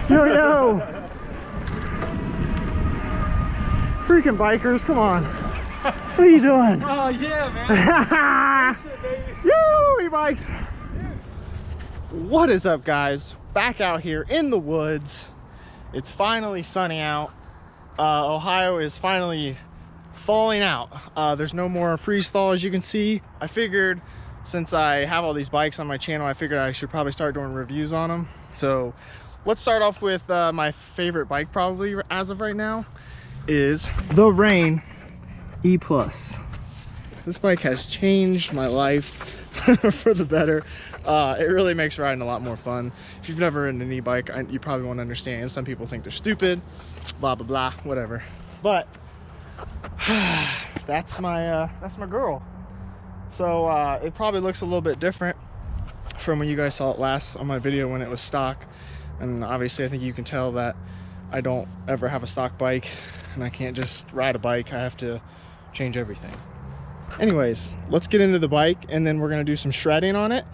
Yo, yo. Freaking bikers, come on. What are you doing? Oh yeah, man. Shit, baby. Yo, e-bikes. What is up, guys? Back out here in the woods. It's finally sunny out. Ohio is finally falling out. There's no more freeze thaw, as you can see. I figured since I have all these bikes on my channel, I figured I should probably start doing reviews on them. So let's start off with my favorite bike probably as of right now is the Rain E+. This bike has changed my life for the better. It really makes riding a lot more fun. If you've never ridden an e-bike, you probably won't understand. Some people think they're stupid, blah blah blah, whatever. But that's my girl. So it probably looks a little bit different from when you guys saw it last on my video when it was stock. And obviously I think you can tell that I don't ever have a stock bike and I can't just ride a bike. I have to change everything. Anyways, let's get into the bike and then we're gonna do some shredding on it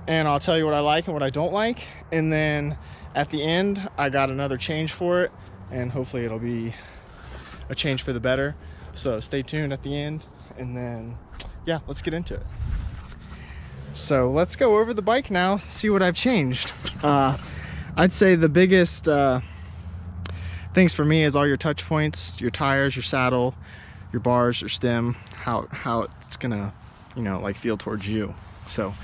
and I'll tell you what I like and what I don't like. And then at the end, I got another change for it and hopefully it'll be a change for the better. So stay tuned at the end and then, yeah, let's get into it. So let's go over the bike now, see what I've changed. I'd say the biggest things for me is all your touch points, your tires, your saddle, your bars, your stem, how it's gonna, you know, like feel towards you. So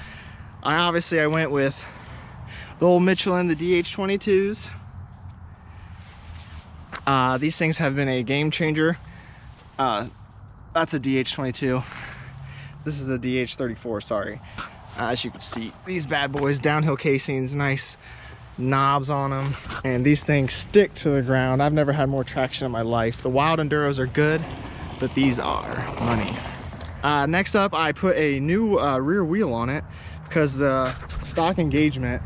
I went with the old Michelin, the DH22s. These things have been a game changer. That's a DH22. This is a DH34, sorry. As you can see, these bad boys, downhill casings, nice knobs on them, and these things stick to the ground. I've never had more traction in my life. The Wild Enduros are good, but these are money. Next up, I put a new rear wheel on it because the stock engagement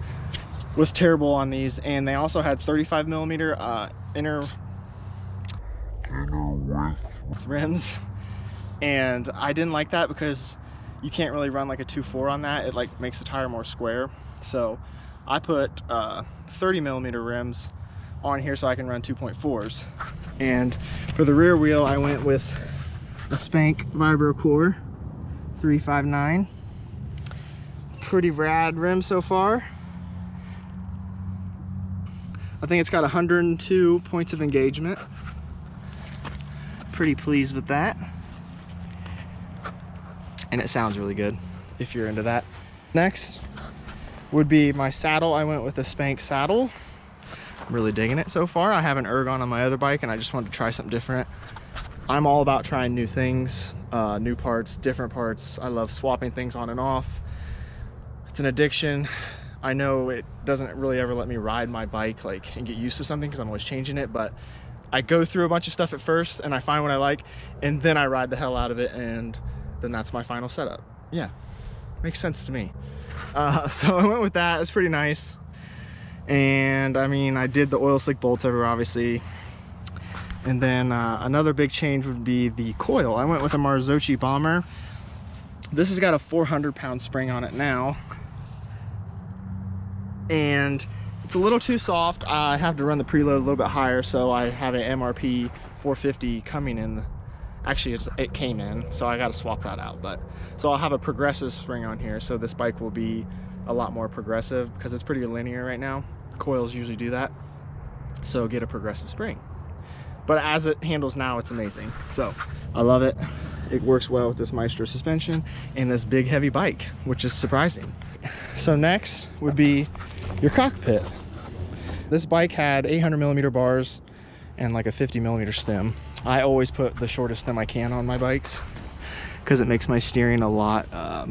was terrible on these, and they also had 35mm inner width rims, and I didn't like that because you can't really run like a 2.4 on that. It like makes the tire more square. So I put 30mm rims on here so I can run 2.4s. And for the rear wheel, I went with a Spank Vibro Core 359. Pretty rad rim so far. I think it's got 102 points of engagement. Pretty pleased with that. And it sounds really good if you're into that. Next would be my saddle. I went with a Spank saddle. I'm really digging it so far. I have an Ergon on my other bike and I just wanted to try something different. I'm all about trying new things, new parts, different parts. I love swapping things on and off. It's an addiction. I know it doesn't really ever let me ride my bike like and get used to something because I'm always changing it, but I go through a bunch of stuff at first and I find what I like and then I ride the hell out of it and then that's my final setup. Yeah, makes sense to me. So I went with that. It's pretty nice. And I mean, I did the oil slick bolts everywhere, obviously. And then another big change would be the coil. I went with a Marzocchi Bomber. This has got a 400-pound spring on it now. And it's a little too soft. I have to run the preload a little bit higher, so I have an MRP 450 coming in. Actually, it came in, so I got to swap that out. But so I'll have a progressive spring on here, so this bike will be a lot more progressive because it's pretty linear right now. Coils usually do that, so get a progressive spring. But as it handles now, it's amazing. So I love it. It works well with this Maestro suspension and this big heavy bike, which is surprising. So next would be your cockpit. This bike had 800mm bars and like a 50mm stem. I always put the shortest stem I can on my bikes because it makes my steering a lot, I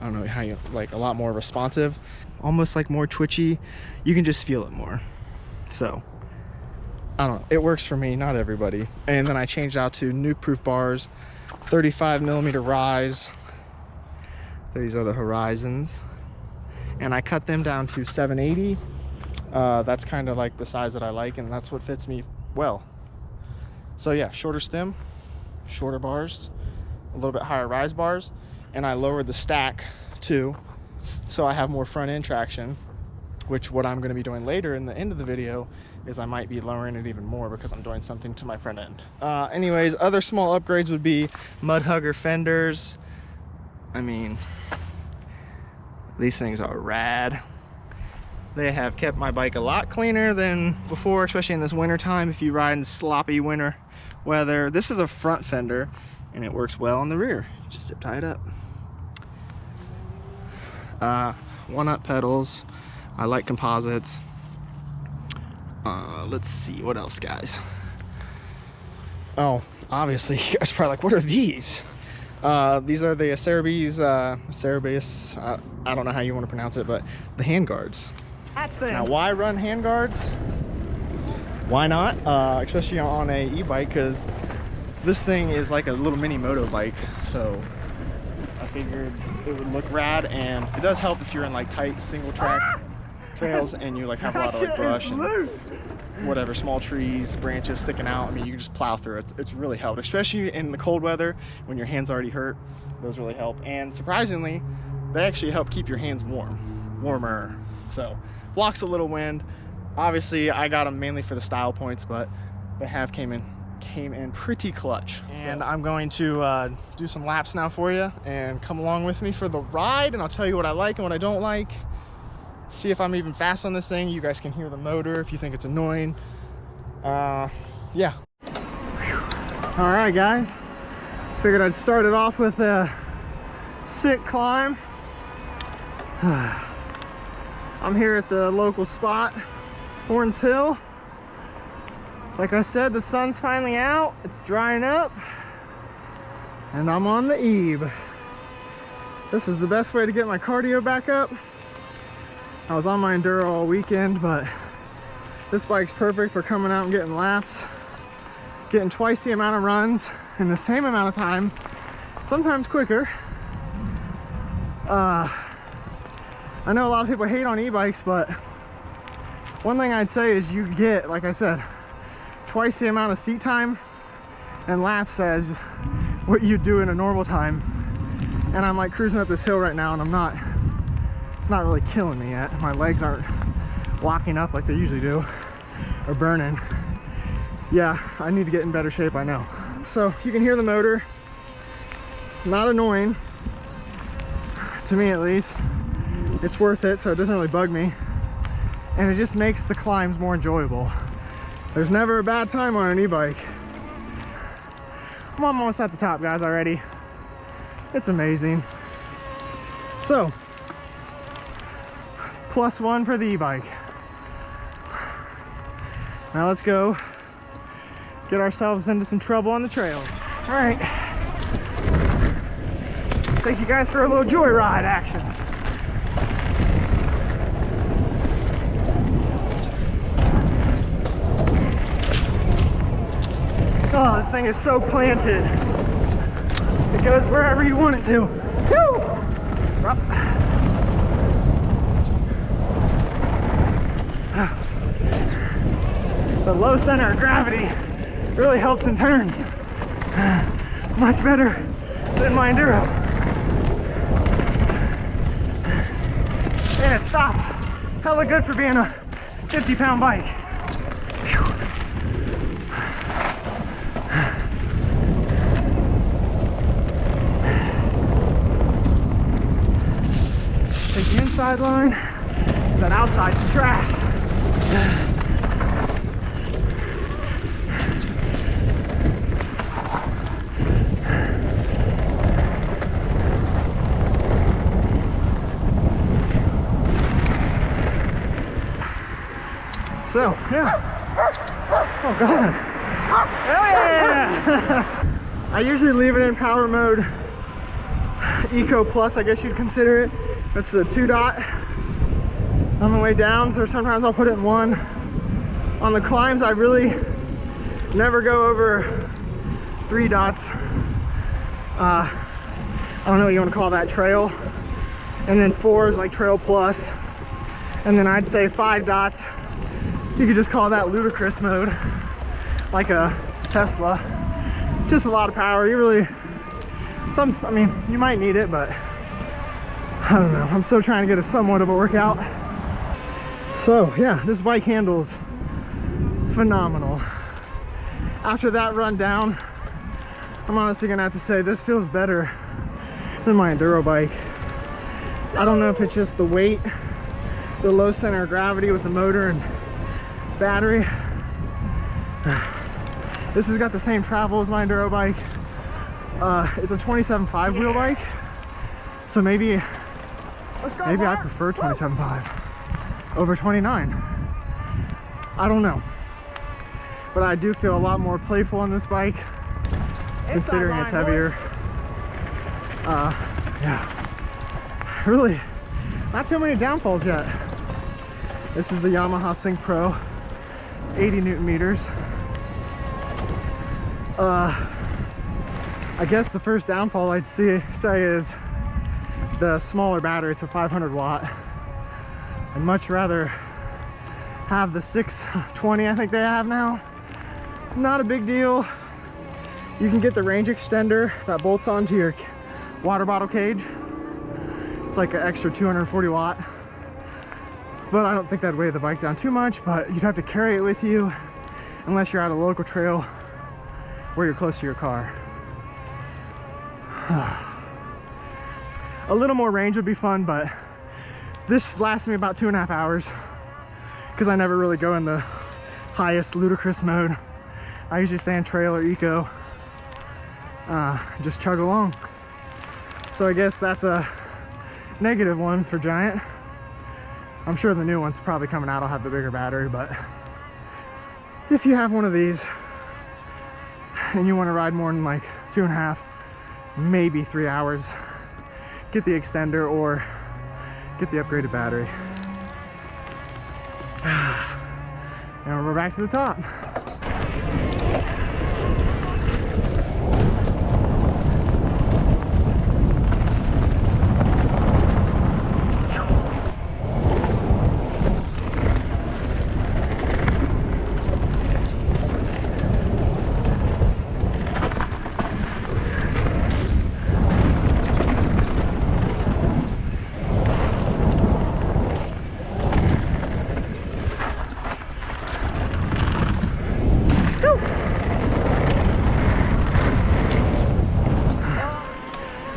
don't know how you, like a lot more responsive, almost like more twitchy. You can just feel it more. So I don't know, it works for me, not everybody. And then I changed out to nuke proof bars, 35mm rise. These are the Horizons. And I cut them down to 780. That's kind of like the size that I like, and that's what fits me well. So yeah, shorter stem, shorter bars, a little bit higher rise bars, and I lowered the stack too, so I have more front end traction. which what I'm going to be doing later in the end of the video is I might be lowering it even more because I'm doing something to my front end. Anyways, other small upgrades would be mud hugger fenders. I mean, these things are rad. They have kept my bike a lot cleaner than before, especially in this winter time. If you ride in sloppy winter weather, this is a front fender and it works well on the rear. Just zip tie it up. 1-up pedals. I like composites. Let's see, what else, guys? Oh, obviously, you guys are probably like, what are these? These are the Cerebes, I don't know how you want to pronounce it, but the hand guards. Now, why run hand guards? Why not? Especially on a e-bike, because this thing is like a little mini moto bike, so I figured it would look rad, and it does help if you're in like tight single track trails and you like have a lot of like brush and whatever, small trees, branches sticking out. I mean, you can just plow through it. It's really helped, especially in the cold weather when your hands already hurt. Those really help, and surprisingly, they actually help keep your hands warmer. So blocks a little wind. Obviously, I got them mainly for the style points, but they have came in pretty clutch. And I'm going to do some laps now for you and come along with me for the ride, and I'll tell you what I like and what I don't like. See if I'm even fast on this thing. You guys can hear the motor if you think it's annoying. Yeah. All right, guys. Figured I'd start it off with a sick climb. I'm here at the local spot, Horns Hill. Like I said, the sun's finally out. It's drying up. And I'm on the Ebe. This is the best way to get my cardio back up. I was on my Enduro all weekend, but this bike's perfect for coming out and getting laps, getting twice the amount of runs in the same amount of time, sometimes quicker. I know a lot of people hate on e-bikes, but one thing I'd say is you get, like I said, twice the amount of seat time and laps as what you do in a normal time. And I'm like cruising up this hill right now, and it's not really killing me yet. My legs aren't locking up like they usually do, or burning. Yeah, I need to get in better shape, I know. So you can hear the motor. Not annoying, to me at least. It's worth it, so it doesn't really bug me. And it just makes the climbs more enjoyable. There's never a bad time on an e-bike. I'm almost at the top, guys, already. It's amazing. So, +1 for the e-bike. Now let's go get ourselves into some trouble on the trail. All right. Thank you guys for a little joyride action. Oh, this thing is so planted. It goes wherever you want it to. Woo! Up. The low center of gravity really helps in turns. Much better than my Enduro. And it stops. Hella good for being a 50-pound bike. Take the inside line. That outside's trash. So, yeah. Oh God. Hell yeah! I usually leave it in power mode. Eco Plus, I guess you'd consider it. That's the 2-dot on the way down, so sometimes I'll put it in 1. On the climbs, I really never go over 3 dots. I don't know what you want to call that, trail. And then 4 is like Trail Plus. And then I'd say 5 dots. You could just call that ludicrous mode, like a Tesla. Just a lot of power. You really, I mean, you might need it, but I don't know. I'm still trying to get a somewhat of a workout. So yeah, this bike handles phenomenal. After that run down, I'm honestly gonna have to say this feels better than my enduro bike. I don't know if it's just the weight, the low center of gravity with the motor and battery. This has got the same travel as my enduro bike. It's a 27.5 wheel bike, so maybe I prefer 27.5 over 29. I don't know, but I do feel a lot more playful on this bike, considering it's heavier. Yeah, really not too many downfalls yet. This is the Yamaha Sync Pro. It's 80 Newton meters. I guess the first downfall I'd say is the smaller battery. It's a 500 watt. I'd much rather have the 620 I think they have now. Not a big deal. You can get the range extender that bolts onto your water bottle cage. It's like an extra 240 watt. But I don't think that'd weigh the bike down too much, but you'd have to carry it with you unless you're at a local trail where you're close to your car. A little more range would be fun, but this lasts me about 2.5 hours because I never really go in the highest ludicrous mode. I usually stay in trail or eco, just chug along. So I guess that's a negative one for Giant. I'm sure the new one's probably coming out will have the bigger battery, but if you have one of these and you want to ride more than like 2.5, maybe 3 hours, get the extender or get the upgraded battery. And we're back to the top.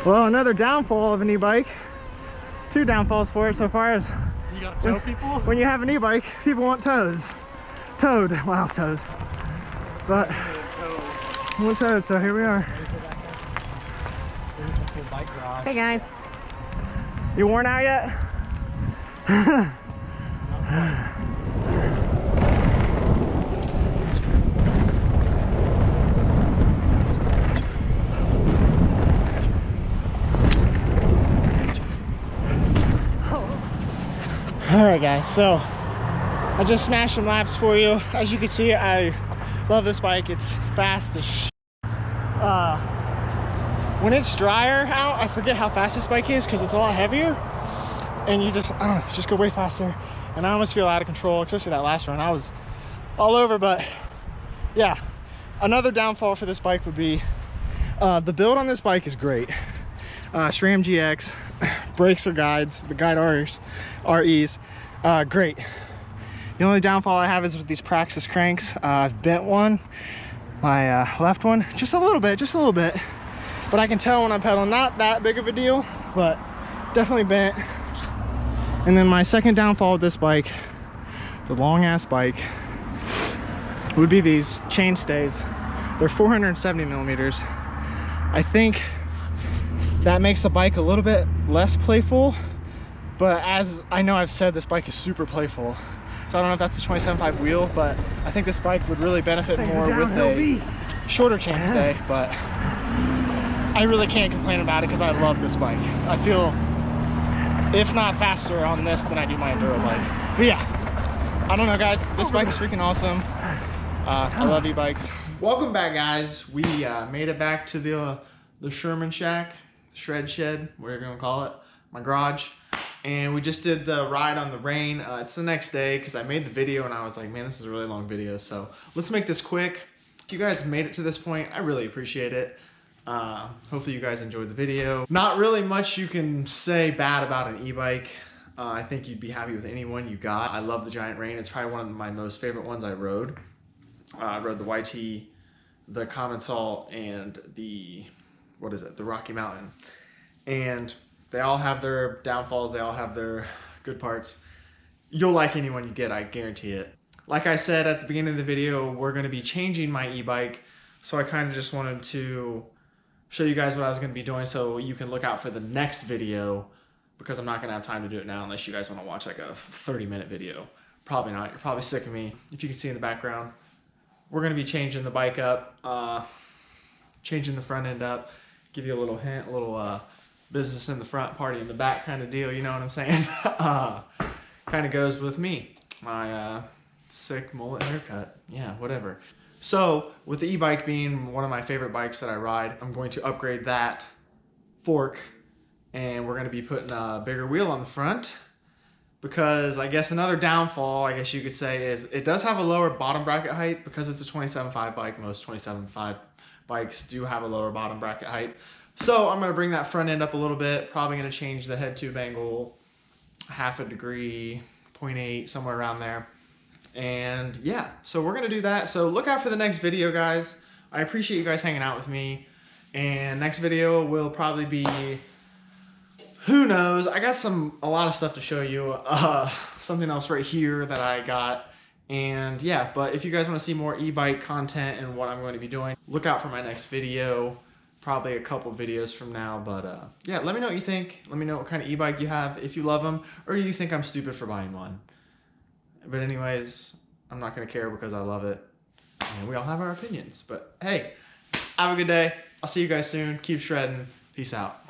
Well, another downfall of an e-bike. 2 downfalls for it so far is You gotta tow people? when you have an e-bike, people want tows. Towed. Wow, tows. But we want towed, so here we are. Hey guys. You worn out yet? Alright guys, so I just smashed some laps for you. As you can see, I love this bike. It's fast as sh**. When it's drier out, I forget how fast this bike is because it's a lot heavier, and you just go way faster, and I almost feel out of control, especially that last run. I was all over. But yeah, another downfall for this bike would be the build on this bike is great. SRAM GX, brakes are guides, the guide REs, great. The only downfall I have is with these Praxis cranks. I've bent one, my left one, just a little bit, but I can tell when I'm pedaling. Not that big of a deal, but definitely bent. And then my second downfall with this bike, the long ass bike, would be these chain stays. They're 470 millimeters. I think that makes the bike a little bit less playful, but as I know I've said, this bike is super playful. So I don't know if that's a 27.5 wheel, but I think this bike would really benefit more with a shorter chain stay. But I really can't complain about it because I love this bike. I feel, if not faster on this than I do my enduro bike. But yeah, I don't know guys, this bike is freaking awesome. I love e-bikes. Welcome back guys. We made it back to the Sherman Shack, shred shed, whatever you want to call it, my garage. And we just did the ride on the rain. It's the next day because I made the video and I was like, man, this is a really long video. So let's make this quick. If you guys made it to this point, I really appreciate it. Hopefully you guys enjoyed the video. Not really much you can say bad about an e-bike. I think you'd be happy with any one you got. I love the Giant Rain. It's probably one of my most favorite ones I rode. I rode the YT, the Common Salt, and the, what is it, the Rocky Mountain. And they all have their downfalls, they all have their good parts. You'll like any one you get, I guarantee it. Like I said at the beginning of the video, we're gonna be changing my e-bike, so I kind of just wanted to show you guys what I was gonna be doing so you can look out for the next video, because I'm not gonna have time to do it now unless you guys wanna watch like a 30-minute video. Probably not, you're probably sick of me. If you can see in the background, we're gonna be changing the bike up, changing the front end up, give you a little hint, a little business in the front, party in the back kind of deal, you know what I'm saying? Kind of goes with me, my sick mullet haircut, yeah, whatever. So with the e-bike being one of my favorite bikes that I ride, I'm going to upgrade that fork, and we're going to be putting a bigger wheel on the front, because I guess another downfall, I guess you could say, is it does have a lower bottom bracket height. Because it's a 27.5 bike, most 27.5 bikes do have a lower bottom bracket height. So I'm going to bring that front end up a little bit, probably going to change the head tube angle half a degree, 0.8, somewhere around there. And yeah, so we're gonna do that. So look out for the next video, guys. I appreciate you guys hanging out with me. And next video will probably be, who knows, I got a lot of stuff to show you. Something else right here that I got. And yeah, but if you guys want to see more e-bike content and what I'm going to be doing, look out for my next video. Probably a couple videos from now, but yeah, let me know what you think. Let me know what kind of e-bike you have, if you love them, or do you think I'm stupid for buying one? But anyways, I'm not gonna care because I love it, and we all have our opinions. But hey, have a good day. I'll see you guys soon. Keep shredding. Peace out.